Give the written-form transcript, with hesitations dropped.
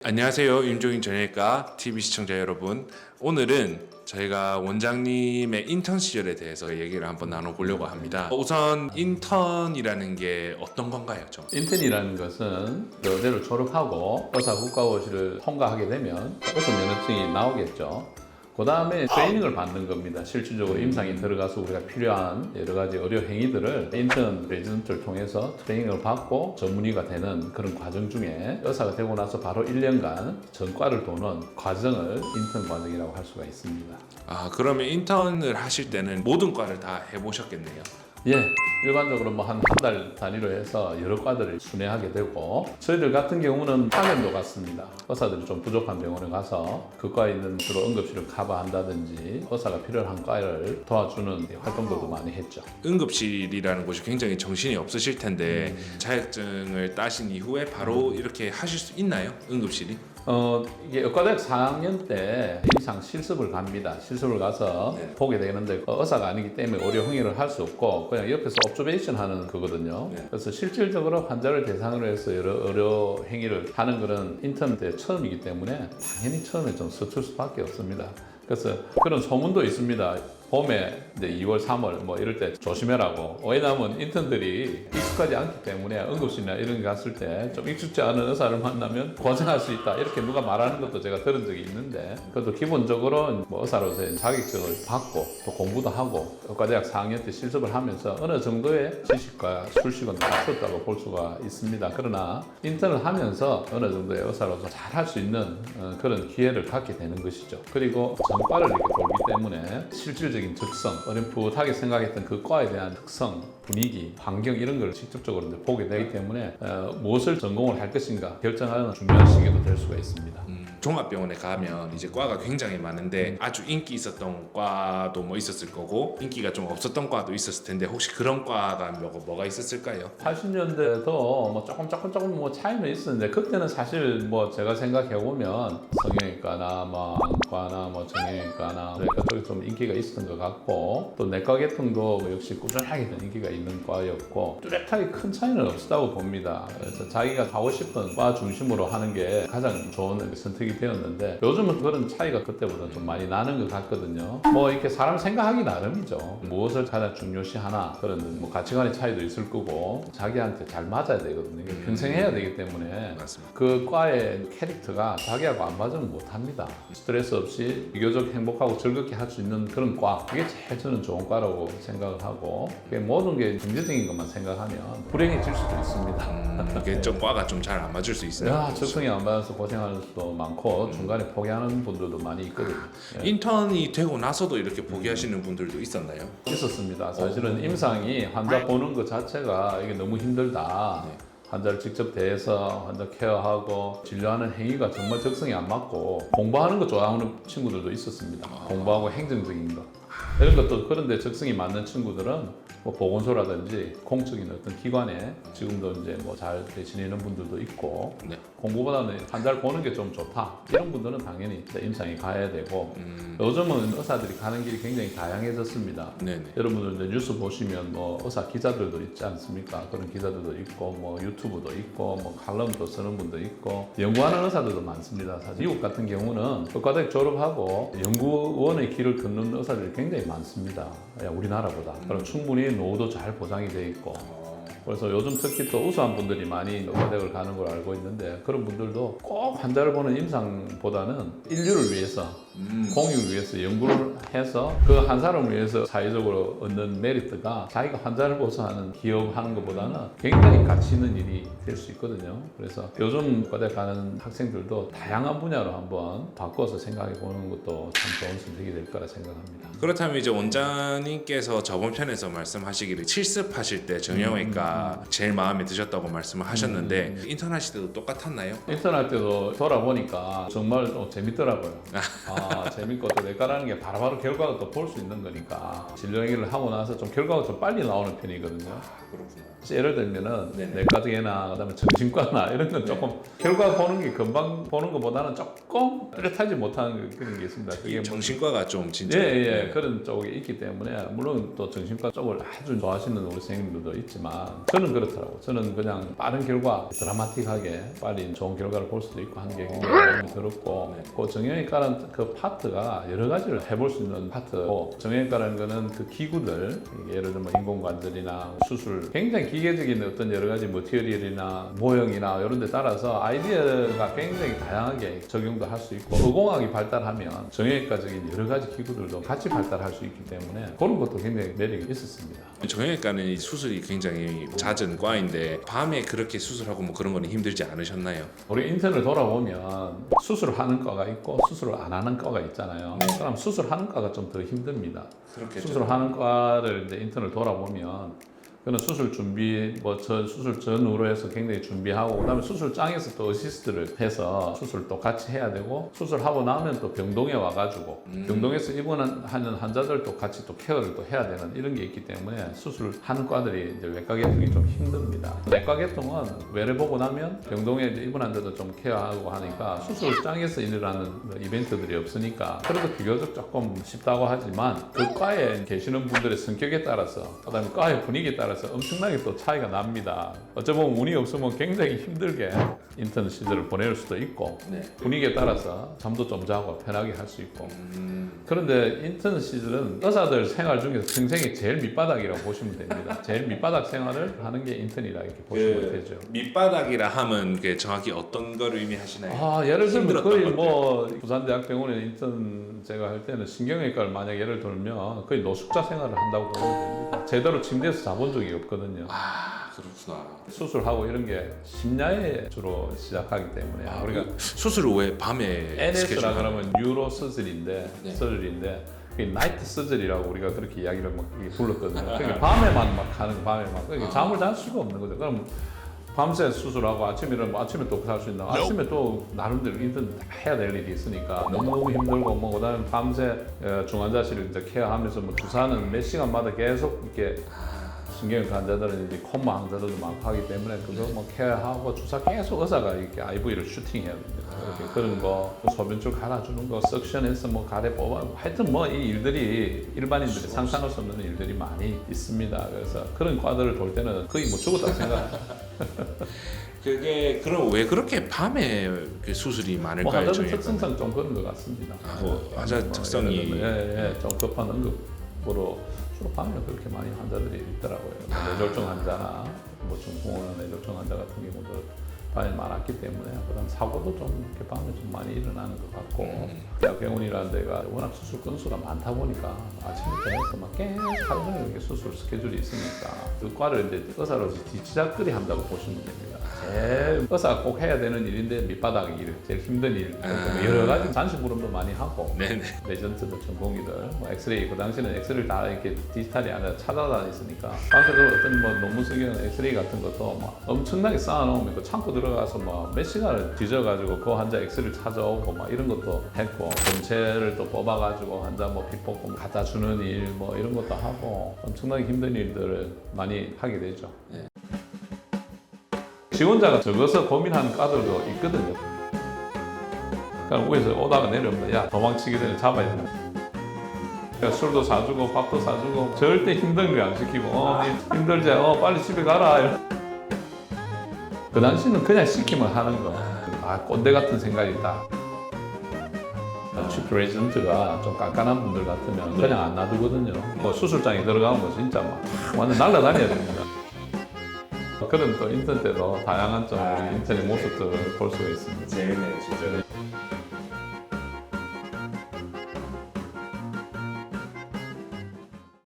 안녕하세요. 윤종인 전예과 TV 시청자 여러분. 오늘은 저희가 원장님의 인턴 시절에 대해서 얘기를 한번 나눠보려고 합니다. 우선 인턴이라는 게 어떤 건가요? 좀? 인턴이라는 것은 의대를 졸업하고 의사 국가고시를 통과하게 되면 의사 면허증이 나오겠죠. 그 다음에 트레이닝을 받는 겁니다. 실질적으로 임상이 들어가서 우리가 필요한 여러 가지 의료 행위들을 인턴 레지던트를 통해서 트레이닝을 받고 전문의가 되는 그런 과정 중에 의사가 되고 나서 바로 1년간 전과를 도는 과정을 인턴 과정이라고 할 수가 있습니다. 그러면 인턴을 하실 때는 모든 과를 다 해보셨겠네요. 예, 일반적으로 뭐 한 달 단위로 해서 여러 과들을 순회하게 되고, 저희들 같은 경우는 파견도 갔습니다. 의사들이 좀 부족한 병원에 가서 그 과에 있는 주로 응급실을 커버한다든지 의사가 필요한 과를 도와주는 활동들도 많이 했죠. 응급실이라는 곳이 굉장히 정신이 없으실 텐데 자격증을 따신 이후에 바로 이렇게 하실 수 있나요? 응급실이? 이게 의과대학 4학년 때 임상 실습을 갑니다. 실습을 가서 보게 되는데 의사가 아니기 때문에 의료 행위를 할 수 없고 그냥 옆에서 옵저베이션 하는 거거든요. 그래서 실질적으로 환자를 대상으로 해서 여러 의료 행위를 하는 것은 인턴 때 처음이기 때문에 당연히 처음에 좀 서툴 수밖에 없습니다. 그래서 그런 소문도 있습니다. 봄에 이제 2월, 3월 뭐 이럴 때 조심해라고. 왜냐하면 인턴들이 익숙하지 않기 때문에 응급실이나 이런 데 갔을 때 좀 익숙지 않은 의사를 만나면 고생할 수 있다. 이렇게 누가 말하는 것도 제가 들은 적이 있는데, 그래도 기본적으로 뭐 의사로서의 자격증을 받고 또 공부도 하고 의과대학 4학년 때 실습을 하면서 어느 정도의 지식과 술식은 갖췄다고 볼 수가 있습니다. 그러나 인턴을 하면서 어느 정도의 의사로서 잘 할 수 있는 그런 기회를 갖게 되는 것이죠. 그리고 전과를 이렇게 돌기 때문에 실질적인 특성, 어렴풋하게 생각했던 그 과에 대한 특성, 분위기, 환경 이런 걸 직접적으로 이제 보게 되기 때문에 무엇을 전공을 할 것인가 결정하는 중요한 시기도 될 수가 있습니다. 종합병원에 가면 이제 과가 굉장히 많은데 아주 인기 있었던 과도 뭐 있었을 거고 인기가 좀 없었던 과도 있었을 텐데 혹시 그런 과가 뭐가 있었을까요? 80년대도 뭐 조금 뭐 차이는 있었는데 그때는 사실 뭐 제가 생각해 보면 성형외과나 뭐 안과나 뭐 정형외과나 내과 쪽에 좀 인기가 있었던 것 같고, 또 내과 계통도 역시 꾸준하게 인기가 있는 과였고 뚜렷하게 큰 차이는 없었다고 봅니다. 그래서 자기가 하고 싶은 과 중심으로 하는 게 가장 좋은 선택이 되었는데, 요즘은 그런 차이가 그때보다 좀 많이 나는 것 같거든요. 뭐 이렇게 사람 생각하기 나름이죠. 무엇을 가장 중요시하나 그런 뭐 가치관의 차이도 있을 거고 자기한테 잘 맞아야 되거든요. 이게 평생 해야 되기 때문에 맞습니다. 그 과의 캐릭터가 자기하고 안 맞으면 못합니다. 스트레스 없이 비교적 행복하고 즐겁게 할 수 있는 그런 과, 그게 제일 저는 좋은 과라고 생각을 하고, 그게 모든 게 긍정적인 것만 생각하면 불행해질 수도 있습니다. 이게 좀 과가 좀 잘 안 맞을 수 있어요. 적성이 안 맞아서 고생하는 수도 많고 중간에 포기하는 분들도 많이 있거든요. 인턴이 되고 나서도 이렇게 포기하시는 분들도 있었나요? 있었습니다. 사실은 임상이 환자 보는 것 자체가 이게 너무 힘들다. 환자를 직접 대해서 환자 케어하고 진료하는 행위가 정말 적성이 안 맞고 공부하는 거 좋아하는 친구들도 있었습니다. 공부하고 행정적인 거 이런 것도, 그런데 적성이 맞는 친구들은 뭐 보건소라든지 공적인 어떤 기관에 지금도 이제 뭐 잘 지내는 분들도 있고, 공부보다는 환자를 보는 게 좀 좋다 이런 분들은 당연히 임상에 가야 되고, 요즘은 의사들이 가는 길이 굉장히 다양해졌습니다. 여러분들 이제 뉴스 보시면 뭐 의사 기자들도 있지 않습니까? 그런 기자들도 있고 뭐 유튜브도 있고 뭐 칼럼도 쓰는 분도 있고 연구하는 의사들도 많습니다. 사실 미국 같은 경우는 의과대학 졸업하고 연구원의 길을 걷는 의사들이 굉장히 많습니다. 우리나라보다. 그럼 충분히 노후도 잘 보장이 돼 있고, 그래서 요즘 특히 또 우수한 분들이 많이 의과대학을 가는 걸 알고 있는데, 그런 분들도 꼭 환자를 보는 임상보다는 인류를 위해서, 공익을 위해서 연구를 해서 그 한 사람을 위해서 사회적으로 얻는 메리트가 자기가 환자를 보호하는 기업하는 것보다는 굉장히 가치 있는 일이 될 수 있거든요. 그래서 요즘 의과대학 가는 학생들도 다양한 분야로 한번 바꿔서 생각해 보는 것도 참 좋은 선택이 될 거라 생각합니다. 그렇다면 이제 원장님께서 저번 편에서 말씀하시기를 실습하실 때 정형외과 제일 마음에 드셨다고 말씀을 하셨는데 인턴 하실 때도 똑같았나요? 인턴 할 때도 돌아보니까 정말 재밌더라고요. 재밌고 또 내과라는 게 바로바로 결과가 또 볼 수 있는 거니까 진료 얘기를 하고 나서 좀 결과가 좀 빨리 나오는 편이거든요. 그렇구나. 예를 들면은 내과 쪽이나 그다음에 정신과나 이런 건 조금 결과 보는 게 금방 보는 것보다는 조금 뚜렷하지 못한 그런 게 있습니다. 그게 정신과가 좀 진짜 그런 쪽이 있기 때문에, 물론 또 정신과 쪽을 아주 좋아하시는 우리 선생님들도 있지만 저는 그렇더라고요. 저는 그냥 빠른 결과, 드라마틱하게 빨리 좋은 결과를 볼 수도 있고 하는 게 굉장히 마음에 들었고 그 정형외과는 그 파트가 여러 가지를 해볼 수 있는 파트고 정형외과라는 거는 그 기구들 예를 들면 인공관절이나 수술 굉장히 기계적인 어떤 여러 가지 머티리얼이나 모형이나 이런 데 따라서 아이디어가 굉장히 다양하게 적용도 할 수 있고 의공학이 발달하면 정형외과적인 여러 가지 기구들도 같이 발달할 수 있기 때문에 그런 것도 굉장히 매력이 있었습니다. 정형외과는 이 수술이 굉장히 잦은 과인데 밤에 그렇게 수술하고 뭐 그런 거는 힘들지 않으셨나요? 우리 인턴을 돌아보면 수술을 하는 과가 있고 수술을 안 하는 과가 있잖아요. 그럼 수술하는 과가 좀 더 힘듭니다. 그렇겠죠. 수술하는 과를 이제 인턴을 돌아보면 그는 수술 준비 수술 전후로 해서 굉장히 준비하고 그다음에 수술장에서 또 어시스트를 해서 수술 또 같이 해야 되고 수술하고 나면 또 병동에 와가지고 병동에서 입원하는 환자들도 같이 또 케어를 또 해야 되는 이런 게 있기 때문에 수술하는 과들이 이제 외과 계통이 좀 힘듭니다. 내과 계통은 외래 보고 나면 병동에 이제 입원한 데도 좀 케어하고 하니까 수술장에서 일어나는 이벤트들이 없으니까 그래도 비교적 조금 쉽다고 하지만 그 과에 계시는 분들의 성격에 따라서 그다음에 과의 분위기에 따라서 엄청나게 또 차이가 납니다. 어쩌면 운이 없으면 굉장히 힘들게 인턴 시절을 보낼 수도 있고 분위기에 따라서 잠도 좀 자고 편하게 할 수 있고 그런데 인턴 시절은 의사들 생활 중에서 평생이 제일 밑바닥이라고 보시면 됩니다. 제일 밑바닥 생활을 하는 게 인턴이라 이렇게 보시면 되죠. 밑바닥이라 하면 그게 정확히 어떤 걸 의미하시나요? 예를 들면 힘들었던 거의 것들. 뭐 부산대학병원에 인턴 제가 할 때는 신경외과를 만약 예를 들면 거의 노숙자 생활을 한다고 보면 됩니다. 제대로 침대에서 자본 적이 없거든요. 아 그렇구나. 수술하고 이런 게 심야에 주로 시작하기 때문에 우리가 수술을 왜 밤에 NS라 그러면 뉴로 서저리인데 네. 서저리인데 나이트 서저리라고 우리가 그렇게 이야기를 막 불렀거든요. 그러니까 밤에만 막 하는 밤에만 그러니까 잠을 잘 수가 없는 거죠. 그럼 밤새 수술하고 아침에 일어나면 아침에 또 살 수 있나? 아침에 또 나름대로 인턴 해야 될 일이 있으니까 너무 힘들고 뭐 그다음에 밤새 중환자실을 이제 케어하면서 뭐 주사는 몇 시간마다 계속 이렇게 신경외과 환자들은 이제 콤마 환자들도 많고 하기 때문에 그거 뭐 케어하고 주사 계속 의사가 이렇게 IV를 슈팅해야 됩니다. 이렇게 그런 거 소변줄 갈아주는 거 석션해서 뭐 가래 뽑아 하여튼 뭐 이 일들이 일반인들이 상상할 수 없는 일들이 많이 있습니다. 그래서 그런 과들을 돌 때는 거의 뭐 죽었다 생각. 그게 그럼 왜 그렇게 밤에 그 수술이 뭐 많을까요? 환자들 정형외과는? 특성상 좀 그런 것 같습니다. 환자 특성이 좀 급한 응급으로 주로 밤에 그렇게 많이 환자들이 있더라고요. 뇌졸중 환자나 뭐 중풍원 뇌졸중 환자 같은 경우도 밤에 많았기 때문에 그다음 사고도 좀 이렇게 밤에 좀 많이 일어나는 것 같고 대학병원이라는 데가 워낙 수술 건수가 많다 보니까 아침부터 해서 막 계속 하루 종일 이렇게 수술 스케줄이 있으니까 그 과를 이제 의사로서 뒤치다거리 한다고 보시면 됩니다. 제일 의사가 꼭 해야 되는 일인데 밑바닥 일, 제일 힘든 일, 여러 가지 잔심부름도 많이 하고 네네. 레전트들, 전공의들, 뭐 엑스레이 그 당시는 엑스레이를 다 이렇게 디지털이 아니라 찾아다녔으니까 방금 어떤 뭐 논문 쓰기는 엑스레이 같은 것도 막 엄청나게 쌓아놓으면 그 창고 들어가서 뭐 몇 시간을 뒤져가지고 그 환자 엑스레이를 찾아오고 막 이런 것도 했고 검체를 또 뽑아가지고 환자 뭐 피 뽑고 갖다 주는 일 뭐 이런 것도 하고 엄청나게 힘든 일들을 많이 하게 되죠. 네. 지원자가 적어서 고민하는 과들도 있거든요. 그러니까 위에서 오다가 내려오면 야 도망치기 전에 잡아야 된다. 그러니까 술도 사주고 밥도 사주고 절대 힘든 거 안 시키고 힘들지 빨리 집에 가라. 그 당시는 그냥 시키면 하는 거. 꼰대 같은 생각이 있다. 치프 레전트가 좀 깐깐한 분들 같으면 그냥 안 놔두거든요. 뭐 수술장에 들어가면 뭐 진짜 막 완전 날아다녀야 됩니다. 그런 또 인턴 때도 다양한 좀 우리 인턴의 모습들을 볼 수가 있습니다. 재밌네요 진짜.